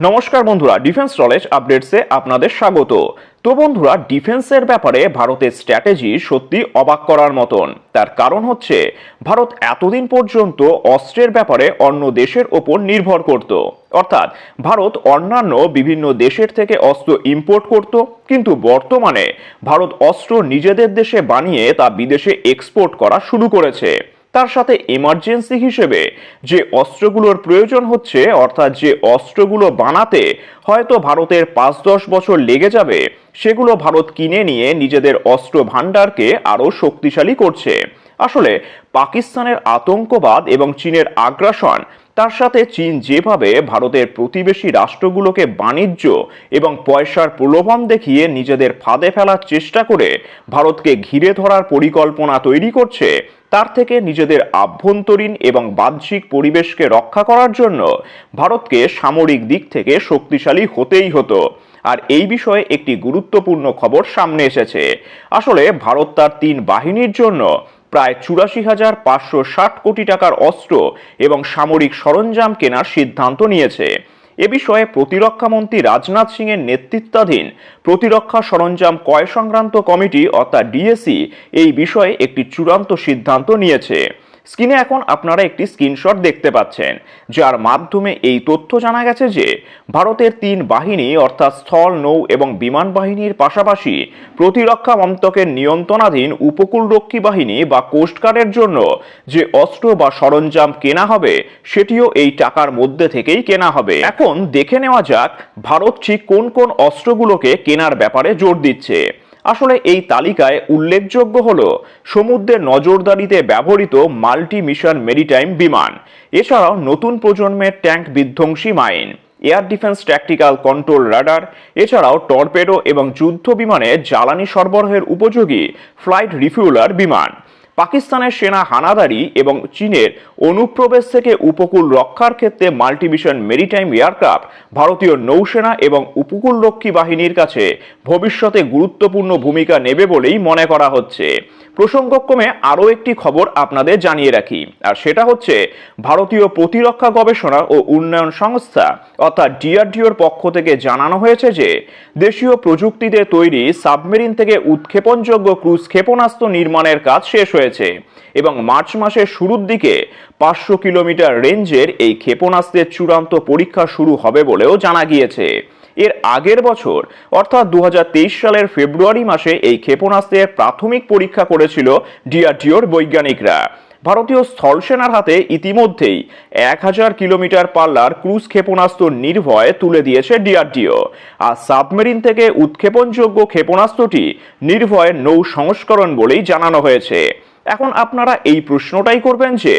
নমস্কার বন্ধুরা, defence knowledge আপডেটসে আপনাদের স্বাগত। তো বন্ধুরা, ডিফেন্সের ব্যাপারে ভারতের স্ট্র্যাটেজি সত্যি অবাক করার মতন। তার কারণ হচ্ছে ভারত এতদিন পর্যন্ত অস্ত্রের ব্যাপারে অন্য দেশের ওপর নির্ভর করত। অর্থাৎ ভারত অন্যান্য বিভিন্ন দেশের থেকে অস্ত্র ইম্পোর্ট করত, কিন্তু বর্তমানে ভারত অস্ত্র নিজেদের দেশে বানিয়ে তা বিদেশে এক্সপোর্ট করা শুরু করেছে। তার সাথে এমার্জেন্সি হিসেবে যে অস্ত্রগুলোর প্রয়োজন হচ্ছে, অর্থাৎ যে অস্ত্রগুলো বানাতে হয়তো ভারতের ৫-১০ বছর লেগে যাবে, সেগুলো ভারত কিনে নিয়ে নিজেদের অস্ত্র ভাণ্ডারকে আরও শক্তিশালী করছে। আসলে পাকিস্তানের আতঙ্কবাদ এবং চীনের আগ্রাসন, তার সাথে চীন যেভাবে ভারতের প্রতিবেশী রাষ্ট্রগুলোকে বাণিজ্য এবং পয়সার প্রলোভন দেখিয়ে নিজেদের ফাঁদে ফেলার চেষ্টা করে ভারতকে ঘিরে ধরার পরিকল্পনা তৈরি করছে, তার থেকে নিজেদের আভ্যন্তরীণ এবং বাহ্যিক পরিবেশকে রক্ষা করার জন্য ভারতকে সামরিক দিক থেকে শক্তিশালী হতেই হতো। আর এই বিষয়ে একটি গুরুত্বপূর্ণ খবর সামনে এসেছে। আসলে ভারত তার ৩ বাহিনীর জন্য প্রায় ৮৪,৫৬০ কোটি টাকার অস্ত্র এবং সামরিক সরঞ্জাম কেনার সিদ্ধান্ত নিয়েছে। এ বিষয়ে প্রতিরক্ষামন্ত্রী রাজনাথ সিং এর নেতৃত্বাধীন প্রতিরক্ষা সরঞ্জাম ক্রয় সংক্রান্ত কমিটি অর্থাৎ ডিএসি এই বিষয়ে একটি চূড়ান্ত সিদ্ধান্ত নিয়েছে। স্ক্রিনে এখন আপনারা একটি স্ক্রিনশট দেখতে পাচ্ছেন, যার মাধ্যমে এই তথ্য জানা গেছে যে ভারতের ৩ বাহিনী অর্থাৎ স্থল, নৌ এবং বিমান বাহিনীর পাশাপাশি প্রতিরক্ষা মন্ত্রকের নিয়ন্ত্রণাধীন উপকূলরক্ষী বাহিনী বা কোস্টগার্ডের জন্য যে অস্ত্র বা সরঞ্জাম কেনা হবে, সেটিও এই টাকার মধ্যে থেকেই কেনা হবে। এখন দেখে নেওয়া যাক ভারত ঠিক কোন কোন অস্ত্রগুলোকে কেনার ব্যাপারে জোর দিচ্ছে। আসলে এই তালিকায় উল্লেখযোগ্য হলো সমুদ্রের নজরদারিতে ব্যবহৃত মাল্টি মিশন মেরিটাইম বিমান, এছাড়াও নতুন প্রজন্মের ট্যাঙ্ক বিধ্বংসী mine, air defence tactical control radar, এছাড়াও টর্পেডো এবং যুদ্ধ বিমানে জ্বালানি সরবরাহের উপযোগী ফ্লাইট রিফিউলার বিমান। পাকিস্তানের সেনা হানাদারি এবং চীনের অনুপ্রবেশ থেকে উপকূল রক্ষার ক্ষেত্রে মাল্টিমিশন মেরিটাইম এয়ারক্রাফট ভারতীয় নৌসেনা এবং উপকূলরক্ষী বাহিনীর কাছে ভবিষ্যতে গুরুত্বপূর্ণ ভূমিকা নেবে বলেই মনে করা হচ্ছে। প্রসঙ্গক্রমে আরও একটি খবর আপনাদের জানিয়ে রাখি, আর সেটা হচ্ছে ভারতীয় প্রতিরক্ষা গবেষণা ও উন্নয়ন সংস্থা অর্থাৎ ডিআরডিওর পক্ষ থেকে জানানো হয়েছে যে দেশীয় প্রযুক্তিতে তৈরি সাবমেরিন থেকে উৎক্ষেপণযোগ্য ক্রুজ ক্ষেপণাস্ত্র নির্মাণের কাজ শেষ হয়েছে এবং মার্চ মাসের শুরুর দিকে ৫০০ কিলোমিটার রেঞ্জের এই ক্ষেপণাস্ত্রের চূড়ান্ত পরীক্ষা শুরু হবে বলেও জানা গিয়েছে। এর আগের বছর অর্থাৎ ২০২৩ সালের ফেব্রুয়ারি মাসে এই ক্ষেপণাস্ত্রের প্রাথমিক পরীক্ষা করেছিল ডিআরডিওর বৈজ্ঞানিকরা। ভারতীয় স্থলসেনার হাতে ইতিমধ্যেই ১০০০ কিলোমিটার পাল্লার ক্রুজ ক্ষেপণাস্ত্র নির্ভয় তুলে দিয়েছে ডিআরডিও। আর সাবমেরিন থেকে উৎক্ষেপণযোগ্য ক্ষেপণাস্ত্রটি নির্ভয়ের নৌ সংস্করণ বলেই জানানো হয়েছে। এখন আপনারা এই প্রশ্নটাই করবেন যে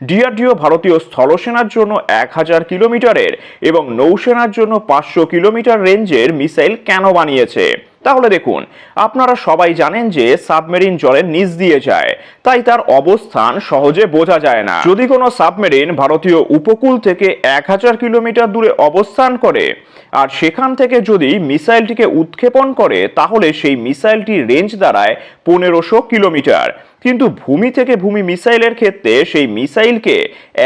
ডিআরডিও ভারতীয় স্থলসেনার জন্য ১০০০ কিলোমিটারের এবং নৌসেনার জন্য ৫০০ কিলোমিটার রেঞ্জের মিসাইল কেন বানিয়েছে। তাহলে দেখুন, আপনারা সবাই জানেন যে সাবমেরিন জলের নিচ দিয়ে যায়, তাই তার অবস্থান সহজে বোঝা যায় না। যদি কোনো সাবমেরিন ভারতীয় উপকূল থেকে ১০০০ কিলোমিটার দূরে অবস্থান করে আর সেখান থেকে যদি মিসাইলটিকে উৎক্ষেপণ করে, তাহলে সেই মিসাইলটির রেঞ্জ দাঁড়ায় ১৫০০ কিলোমিটার। কিন্তু ভূমি থেকে ভূমি মিসাইলের ক্ষেত্রে সেই মিসাইলকে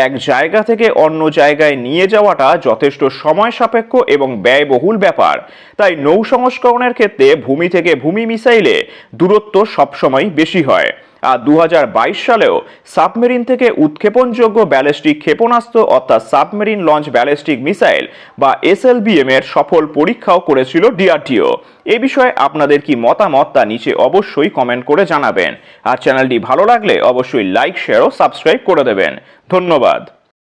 এক জায়গা থেকে অন্য জায়গায় নিয়ে যাওয়াটা যথেষ্ট সময় সাপেক্ষ এবং ব্যয়বহুল ব্যাপার। তাই নৌ সংস্করণের ক্ষেত্রে ভূমি থেকে ভূমি মিসাইলে দূরত্ব সবসময় বেশি হয়। আর ২০২২ সালেও সাবমেরিন থেকে উৎক্ষেপণযোগ্য ব্যালিস্টিক ক্ষেপণাস্ত্র অর্থাৎ সাবমেরিন লঞ্চ ব্যালিস্টিক মিসাইল বা এসএলবিএম এর সফল পরীক্ষাও করেছিল ডিআরডিও। এই বিষয়ে আপনাদের কি মতামত তা নিচে অবশ্যই কমেন্ট করে জানাবেন। আর চ্যানেলটি ভালো লাগলে অবশ্যই লাইক, শেয়ার ও সাবস্ক্রাইব করে দেবেন। ধন্যবাদ।